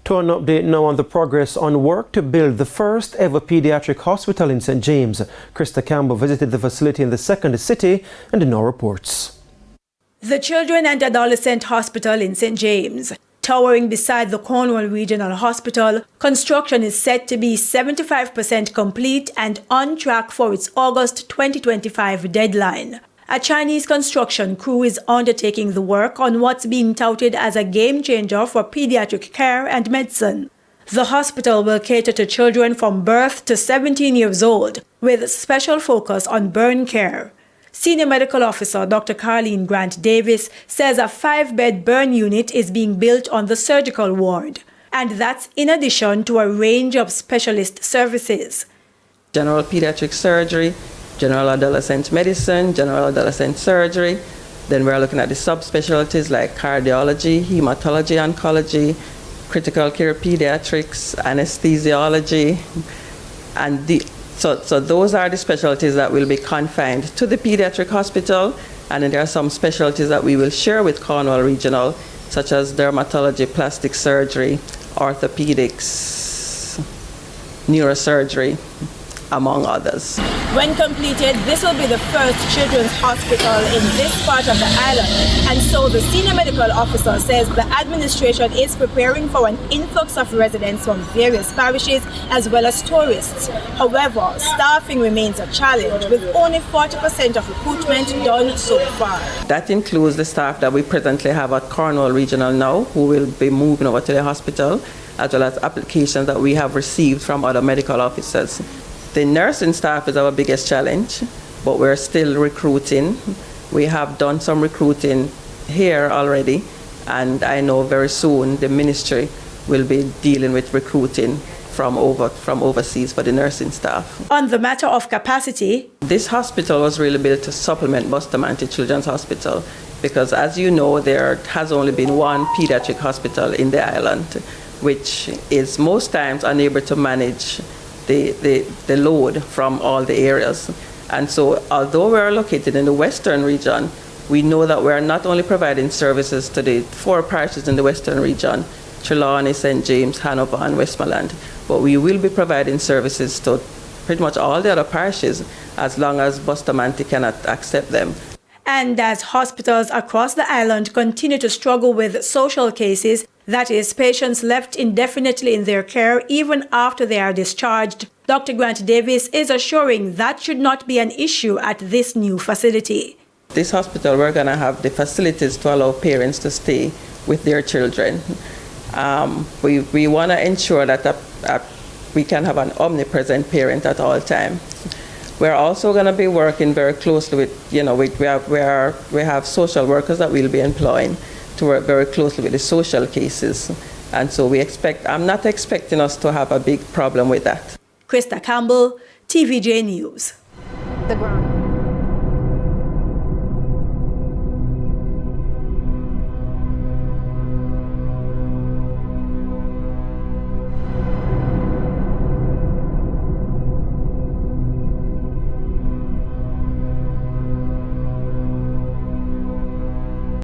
To an update now on the progress on work to build the first ever pediatric hospital in St. James. Krista Campbell visited the facility in the second city and now reports. The Children and Adolescent Hospital in St. James. Towering beside the Cornwall Regional Hospital, construction is set to be 75% complete and on track for its August 2025 deadline. A Chinese construction crew is undertaking the work on what's being touted as a game changer for pediatric care and medicine. The hospital will cater to children from birth to 17 years old, with special focus on burn care. Senior Medical Officer Dr. Carleen Grant-Davis says a 5-bed burn unit is being built on the surgical ward, and that's in addition to a range of specialist services. General pediatric surgery, general adolescent medicine, general adolescent surgery. Then we're looking at the subspecialties like cardiology, hematology, oncology, critical care pediatrics, anesthesiology, and so those are the specialties that will be confined to the pediatric hospital. And then there are some specialties that we will share with Cornwall Regional, such as dermatology, plastic surgery, orthopedics, neurosurgery, among others. When completed, this will be the first children's hospital in this part of the island, and so the senior medical officer says the administration is preparing for an influx of residents from various parishes as well as tourists. However, staffing remains a challenge, with only 40% of recruitment done so far. That includes the staff that we presently have at Cornwall Regional now, who will be moving over to the hospital, as well as applications that we have received from other medical officers. The nursing staff is our biggest challenge, but we're still recruiting. We have done some recruiting here already, and I know very soon the ministry will be dealing with recruiting from overseas for the nursing staff. On the matter of capacity, this hospital was really built to supplement Bustamante Children's Hospital, because as you know, there has only been one pediatric hospital in the island, which is most times unable to manage the load from all the areas. And so although we're located in the western region, we know that we're not only providing services to the 4 parishes in the western region, Trelawney, St. James, Hanover, and Westmoreland, but we will be providing services to pretty much all the other parishes as long as Bustamante cannot accept them. And as hospitals across the island continue to struggle with social cases, that is, patients left indefinitely in their care even after they are discharged, Dr. Grant-Davis is assuring that should not be an issue at this new facility. This hospital, we're going to have the facilities to allow parents to stay with their children. We want to ensure that we can have an omnipresent parent at all times. We're also going to be working very closely with, we have social workers that we'll be employing to work very closely with the social cases. And so I'm not expecting us to have a big problem with that. Krista Campbell, TVJ News. The ground.